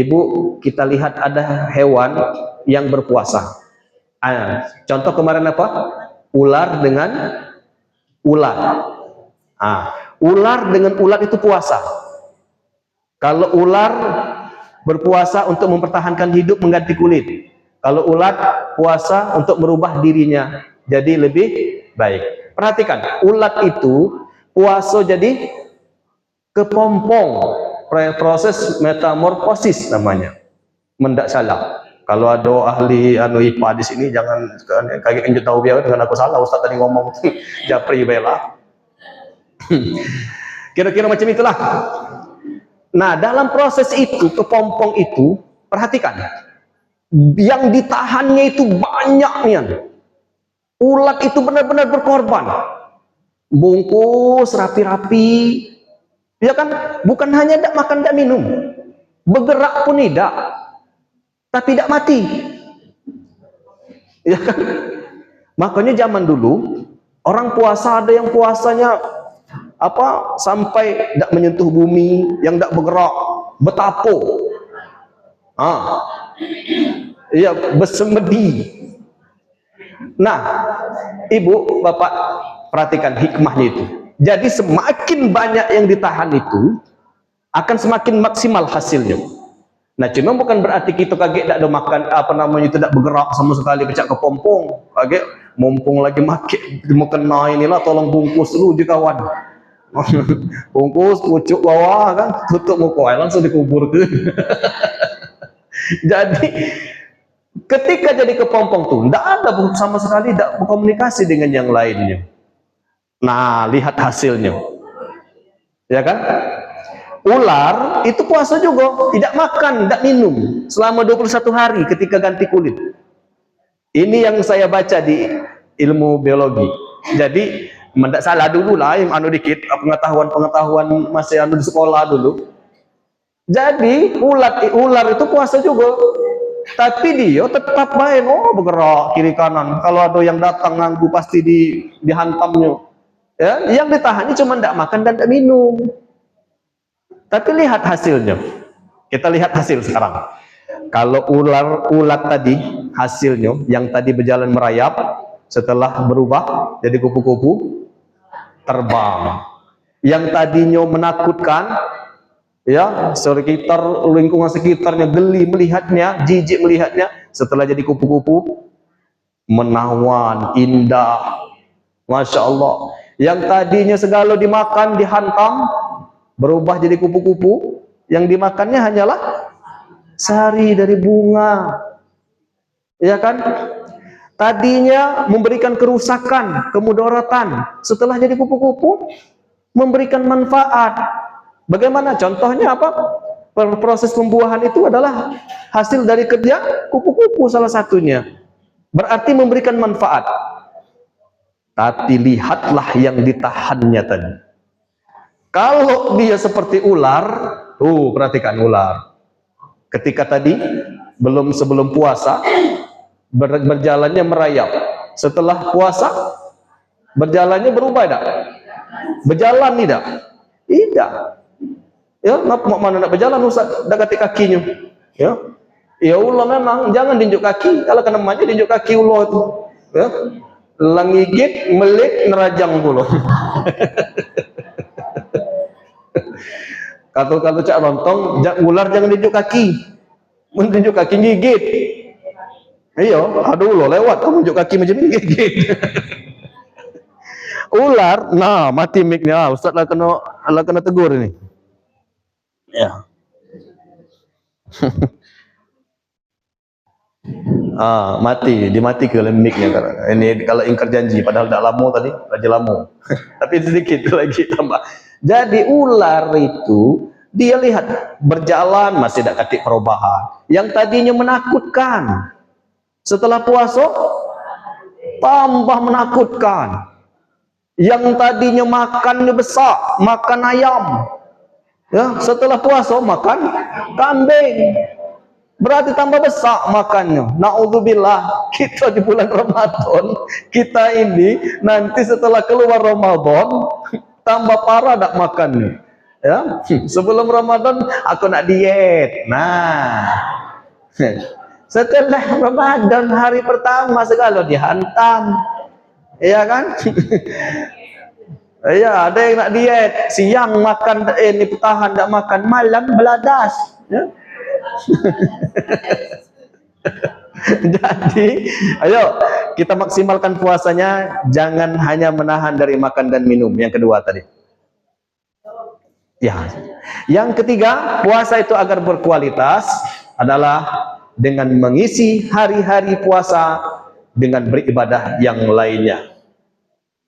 Ibu, kita lihat ada hewan yang berpuasa. Contoh kemarin apa? Ular dengan ulat. Ular dengan ulat itu puasa. Kalau ular berpuasa untuk mempertahankan hidup mengganti kulit. Kalau ulat puasa untuk merubah dirinya jadi lebih baik. Perhatikan, ulat itu puasa jadi kepompong, proses metamorfosis namanya. Mendak salah. Kalau ada ahli IPA di sini jangan kaget lanjut tahu biar dengan aku salah Ustaz tadi ngomong japri bela. Kira-kira macam itulah. Nah, dalam proses itu, kepompong itu, perhatikan. Yang ditahannya itu banyaknya. Ulat itu benar-benar berkorban. Bungkus rapi-rapi. Ya kan? Bukan hanya tidak makan, tidak minum. Bergerak pun tidak. Tapi tidak mati. Ya kan? Makanya zaman dulu, orang puasa ada yang puasanya sampai tidak menyentuh bumi, yang tidak bergerak, betapo, ya bersemedi. Nah, ibu, bapak, perhatikan hikmahnya itu. Jadi semakin banyak yang ditahan itu, akan semakin maksimal hasilnya. Nah, cuma bukan berarti kita kaget tidak ada makan, tidak bergerak sama sekali, pecah kepompong, kaget, mumpung lagi makan inilah, tolong bungkus dulu di kawan. Bungkus, pucuk bawah kan, tutup muka, langsung dikubur ke. Jadi ketika jadi kepompong tuh, tidak ada sama sekali, tidak berkomunikasi dengan yang lainnya. Nah, lihat hasilnya, ya kan? Ular itu puasa juga, tidak makan, tidak minum selama 21 hari ketika ganti kulit. Ini yang saya baca di ilmu biologi. Jadi mendak salah dulu lah yang dikit pengetahuan masih di sekolah dulu. Jadi ular itu puasa juga, tapi dia tetap main bergerak kiri kanan. Kalau ada yang datang ganggu pasti dihantamnya. Ya, yang ditahannya cuma tidak makan dan tidak minum. Tapi lihat hasilnya. Kita lihat hasil sekarang. Kalau ulat tadi hasilnya yang tadi berjalan merayap setelah berubah jadi kupu-kupu terbang. Yang tadinya menakutkan, ya, lingkungan sekitarnya geli melihatnya, jijik melihatnya, setelah jadi kupu-kupu menawan, indah, masya Allah. Yang tadinya segala dimakan, dihantam, berubah jadi kupu-kupu, yang dimakannya hanyalah sari dari bunga, ya kan? Tadinya memberikan kerusakan, kemudaratan, setelah jadi kupu-kupu memberikan manfaat. Bagaimana contohnya apa? Proses pembuahan itu adalah hasil dari kerja kupu-kupu salah satunya. Berarti memberikan manfaat. Tapi lihatlah yang ditahannya tadi. Kalau dia seperti ular, perhatikan ular. Ketika tadi sebelum puasa berjalannya merayap. Setelah puasa berjalannya berubah tidak? Berjalan tidak? Tidak. Ya, mana nak berjalan Ustaz, dah kaki kakinya. Ya. Ya Allah, memang jangan dinjuk kaki. Kalau kena manja dinjuk kaki Allah itu. Ya. Langigit, melik, nerajang pula. Kalau cak lontong, ular jangan dinjuk kaki. Menunjuk kaki gigit. Iya, aduh lo lewat kamu tunjuk kaki macam ni gigit. Ular, nah mati mic-nya. Ustaz lah kena tegur ini. Ya. Dimati ke mic-nya. Ini kalau ingkar janji, padahal tak lama tadi, raja lama. Tapi sedikit lagi tambah. Jadi ular itu dia lihat berjalan masih tidak katik perubahan. Yang tadinya menakutkan, setelah puasa tambah menakutkan. Yang tadinya makannya besar, makan ayam, ya, setelah puasa makan kambing, berarti tambah besar makannya. Na'udzubillah, kita di bulan Ramadan, kita ini nanti setelah keluar Ramadan tambah parah tak makannya. Ya, sebelum Ramadan aku nak diet. Nah, setelah Ramadan hari pertama segala dihantam, iya kan? Iya, ada yang nak diet, siang makan ini pertahan tak makan, malam beladas. Ya. Jadi, ayo kita maksimalkan puasanya, jangan hanya menahan dari makan dan minum. Yang kedua tadi. Ya. Yang ketiga, puasa itu agar berkualitas adalah dengan mengisi hari-hari puasa dengan beribadah yang lainnya.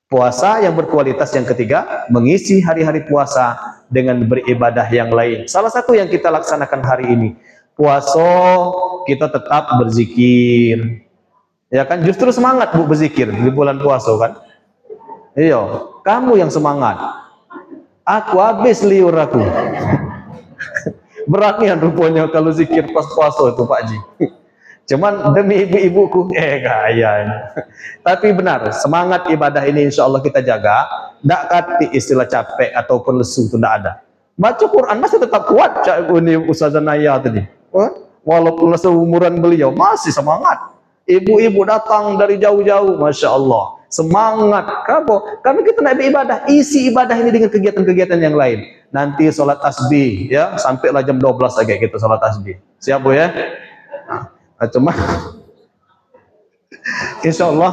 Puasa yang berkualitas yang ketiga, mengisi hari-hari puasa dengan beribadah yang lain. Salah satu yang kita laksanakan hari ini, puasa kita tetap berzikir. Ya kan, justru semangat Bu berzikir di bulan puasa kan. Iya, kamu yang semangat. Aku habis liur aku. Beranian rupanya kalau zikir pas puasa itu Pak Ji. Cuman demi ibu-ibuku, kaya. Tapi benar, semangat ibadah ini insya Allah kita jaga. Tak kati istilah capek ataupun lesu itu tidak ada. Baca Quran masih tetap kuat, ini Ustazah Naya tadi. Walaupun seumuran beliau masih semangat. Ibu-ibu datang dari jauh-jauh, masya Allah, semangat. Kenapa? Karena kita nak beribadah, isi ibadah ini dengan kegiatan-kegiatan yang lain. Nanti sholat tasbih, ya, sampailah jam 12 lagi kita sholat tasbih. Siap Bu ya? Cuma insya Allah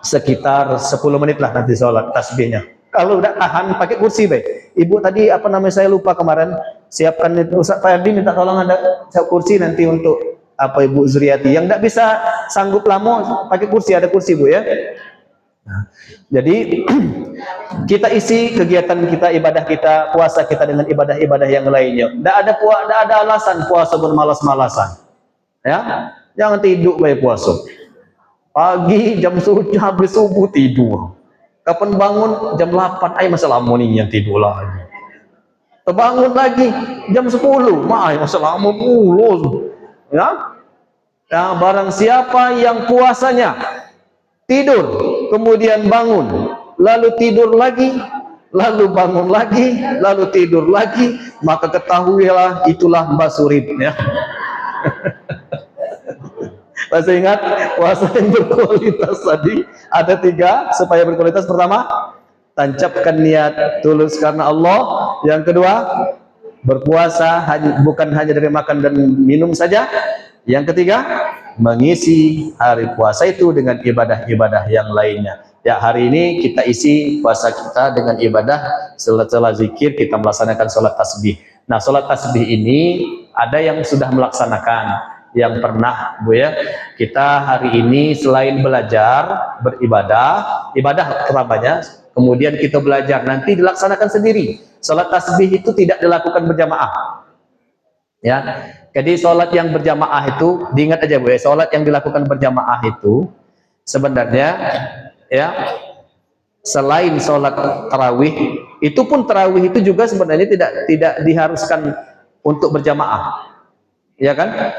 sekitar 10 menit lah nanti sholat tasbihnya. Kalau udah tahan pakai kursi baik. Ibu tadi apa namanya saya lupa kemarin, siapkan itu Ustaz Fardi minta tolong ada kursi nanti untuk apa Ibu Zuriati yang tidak bisa sanggup lama pakai kursi, ada kursi Bu ya. Nah, jadi kita isi kegiatan kita, ibadah kita, puasa kita dengan ibadah-ibadah yang lainnya. Tidak ada alasan puasa bermalas-malasan. Ya, jangan tidur baik puasa. Pagi jam 7 habis subuh tidur. Kapan bangun jam 8, masa lama nih yang tidur lagi. Terbangun lagi jam 10, masa lama mulu. Ya. Nah, barang siapa yang puasanya tidur, kemudian bangun, lalu tidur lagi, lalu bangun lagi, lalu tidur lagi, maka ketahuilah itulah Mbak Surip ya. Masih ingat puasa yang berkualitas tadi ada 3 supaya berkualitas. Pertama, tancapkan niat tulus karena Allah. Yang kedua, berpuasa bukan hanya dari makan dan minum saja. Yang ketiga, mengisi hari puasa itu dengan ibadah-ibadah yang lainnya. Ya, hari ini kita isi puasa kita dengan ibadah. Setelah zikir kita melaksanakan sholat tasbih. Nah, sholat tasbih ini ada yang sudah melaksanakan, yang pernah Bu ya. Kita hari ini selain belajar ibadah pertamanya, kemudian kita belajar, nanti dilaksanakan sendiri. Sholat tasbih itu tidak dilakukan berjamaah ya. Jadi sholat yang berjamaah itu diingat aja Bu ya, sholat yang dilakukan berjamaah itu sebenarnya ya, selain sholat tarawih, itu pun tarawih itu juga sebenarnya tidak diharuskan untuk berjamaah ya kan.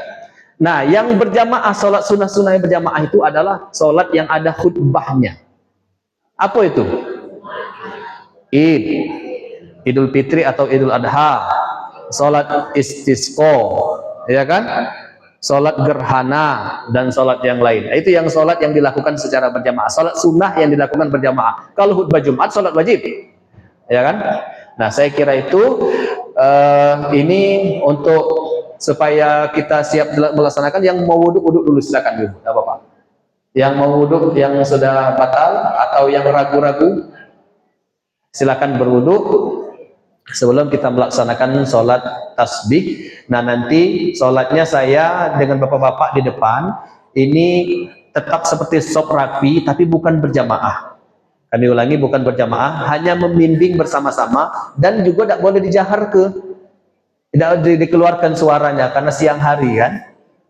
Nah, yang berjamaah, sholat sunnah-sunnah yang berjamaah itu adalah sholat yang ada khutbahnya. Apa itu? Idul Fitri atau Idul Adha, sholat istisqa, ya kan? Sholat gerhana dan sholat yang lain. Itu yang sholat yang dilakukan secara berjamaah. Sholat sunnah yang dilakukan berjamaah. Kalau khutbah Jumat, sholat wajib, ya kan? Nah, saya kira itu ini untuk supaya kita siap melaksanakan. Yang mau wudhu dulu silakan Ibu, tidak apa-apa. Yang mau wudhu, yang sudah batal atau yang ragu-ragu, silakan berwudhu sebelum kita melaksanakan sholat tasbih. Nah, nanti sholatnya saya dengan bapak-bapak di depan ini tetap seperti sop rapi, tapi bukan berjamaah. Kami ulangi, bukan berjamaah, hanya membimbing bersama-sama, dan juga tidak boleh dijahar tidak dikeluarkan suaranya karena siang hari kan.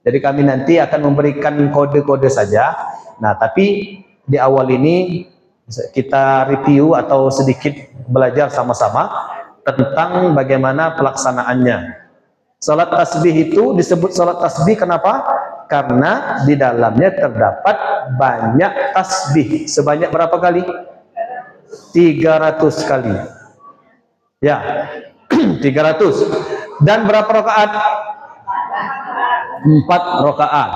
Jadi kami nanti akan memberikan kode-kode saja. Nah, tapi di awal ini kita review atau sedikit belajar sama-sama tentang bagaimana pelaksanaannya. Salat tasbih itu disebut salat tasbih kenapa? Karena di dalamnya terdapat banyak tasbih. Sebanyak berapa kali? 300 kali. Ya. 300. Dan berapa rakaat? 4 rakaat.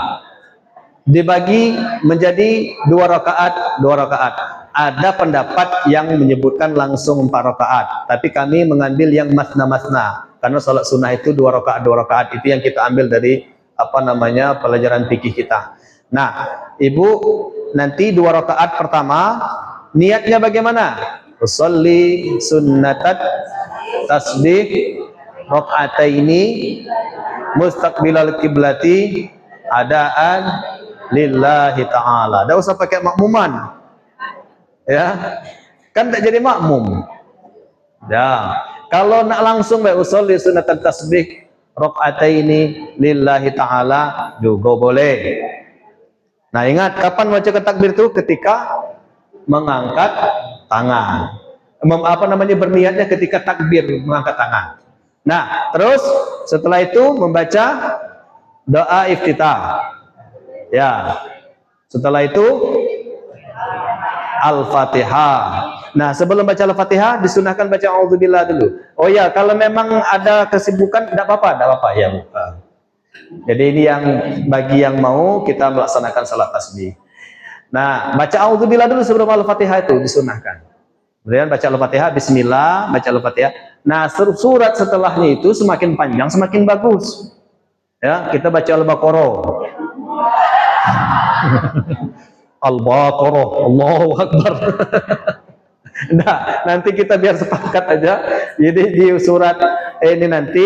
Dibagi menjadi 2 rakaat, 2 rakaat. Ada pendapat yang menyebutkan langsung 4 rakaat, tapi kami mengambil yang masna-masna. Karena salat sunnah itu 2 rakaat, 2 rakaat. Itu yang kita ambil dari pelajaran fikih kita. Nah, Ibu nanti 2 rakaat pertama niatnya bagaimana? Usolli sunnatat tasbih rakaataini mustaqbilal kiblati adaan lillahi ta'ala. Dah usah pakai makmuman. Ya. Kan tak jadi makmum. Ya. Kalau nak langsung baik usolli sunnatat tasbih rakaataini lillahi ta'ala juga boleh. Nah, ingat kapan baca takbir itu? Ketika mengangkat tangan. Berniatnya ketika takbir mengangkat tangan. Nah, terus setelah itu membaca doa iftitah. Ya. Setelah itu Al-Fatihah. Nah, sebelum baca Al-Fatihah disunahkan baca A'udzubillah dulu. Oh ya, kalau memang ada kesibukan tidak apa-apa ya. Jadi ini yang bagi yang mau kita melaksanakan salat tasbih. Nah, baca A'udzubillah dulu sebelum Al-Fatihah itu disunahkan. Kemudian baca Al-Fatihah, bismillah, baca Al-Fatihah. Nah, surat setelahnya itu semakin panjang semakin bagus. Ya, kita baca Al-Baqarah. Al-Baqarah, Allahu Akbar. Nah, nanti kita biar sepakat aja. Jadi di surat ini nanti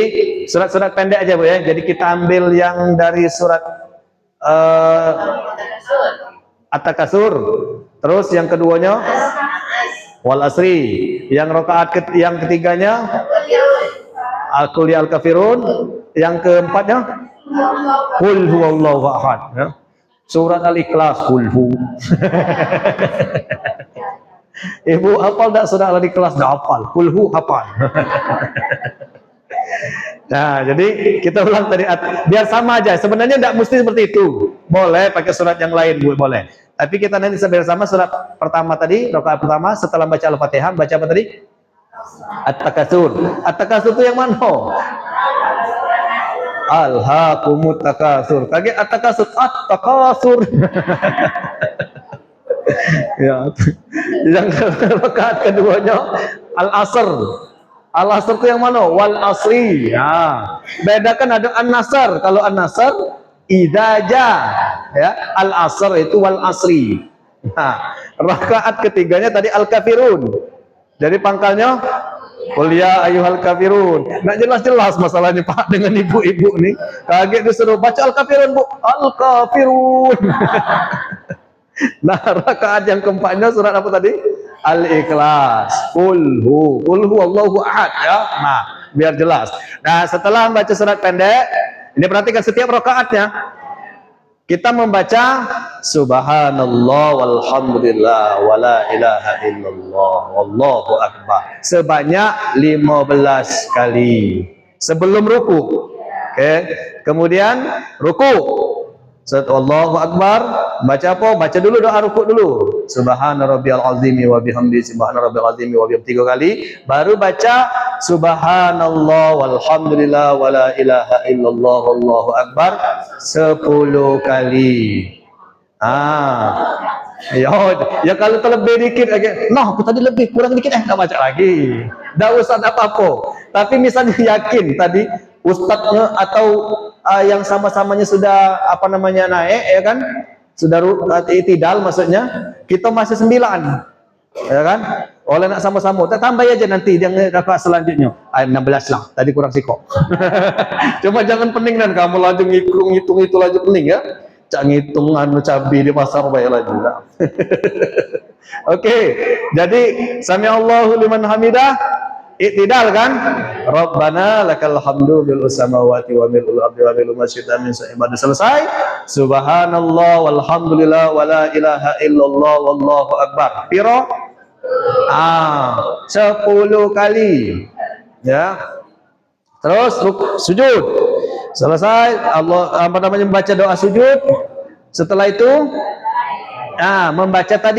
surat-surat pendek aja Bu ya. Jadi kita ambil yang dari surat At-Takasur. Terus yang keduanya Wal Asri. Yang rakaat yang ketiganya Al-Qul ya Al-Kafirun. Yang keempatnya Qul huwallahu ahad ya. Surat Al-Ikhlas kulhu. Ibu hafal tak surat Al-Ikhlas? Tak hafal. Kulhu hafal. Nah, jadi kita ulang tadi biar sama aja. Sebenarnya tidak mesti seperti itu. Boleh pakai surat yang lain, Bu, boleh. Tapi kita nanti sama surat pertama tadi, rakaat pertama setelah baca Al-Fatihah, baca apa tadi? At-Takasur. At-Takasur itu yang mana? Alhaakumut takasur. Kaget at-takasur, at-takasur. Ya. Yang rakaat keduanya al-asr. Al-asr itu yang mana? Wal asri. Ya. Bedakan ada an-nasr. Kalau an-nasr idaja. Ya, al-asr itu wal asri. Nah, rakaat ketiganya tadi al-kafirun. Jadi pangkalnya Qul ya ayyuhal kafirun. Nak jelas-jelas masalahnya Pak dengan ibu-ibu nih. Kaget disuruh baca Al-Kafirun, Bu. Al-Kafirun. Nah, rakaat yang keempatnya surat apa tadi? Al-Ikhlas. Qul huwallahu ahad ya. Nah, biar jelas. Nah, setelah membaca surat pendek, ini perhatikan setiap rakaatnya kita membaca subhanallah walhamdulillah wala ilaha illallah wallahu akbar sebanyak 15 kali sebelum ruku. Oke. Kemudian ruku. Allahu akbar, baca apa? Baca dulu doa ruku dulu. Subhana rabbiyal azimi wa bihamdi subhana rabbiyal azimi wa bihamdi 3 kali, baru baca subhanallah walhamdulillah wala ilaha illallah wallahu akbar 10 kali. Ya kalau terlebih dikit lagi, nah aku tadi lebih kurang dikit tak baca lagi. Dah ustaz apa-apa. Tapi misalnya yakin tadi ustadznya atau yang sama-samanya sudah naik ya kan, sudah itidal maksudnya, kita masih 9 ya kan, oleh nak sama-sama kita tambah aja nanti yang rakaat selanjutnya 16 lah, tadi kurang sikok. Cuma jangan pening dan kamu laju ngitung itu laju pening ya, cak ngitung anu cabai di pasar baik laju. Oke, jadi sami Allahu liman hamidah. Iktidal kan? Rabbana lakal hamdu bil samawati wa mil'ul ardi wa mil'u ma syi'ta min ibadah. Selesai. Subhanallah walhamdulillah wala ilaha illallah wallahu akbar. Piro? 10 kali. Ya. Terus sujud. Selesai Allah membaca doa sujud. Setelah itu membaca tadi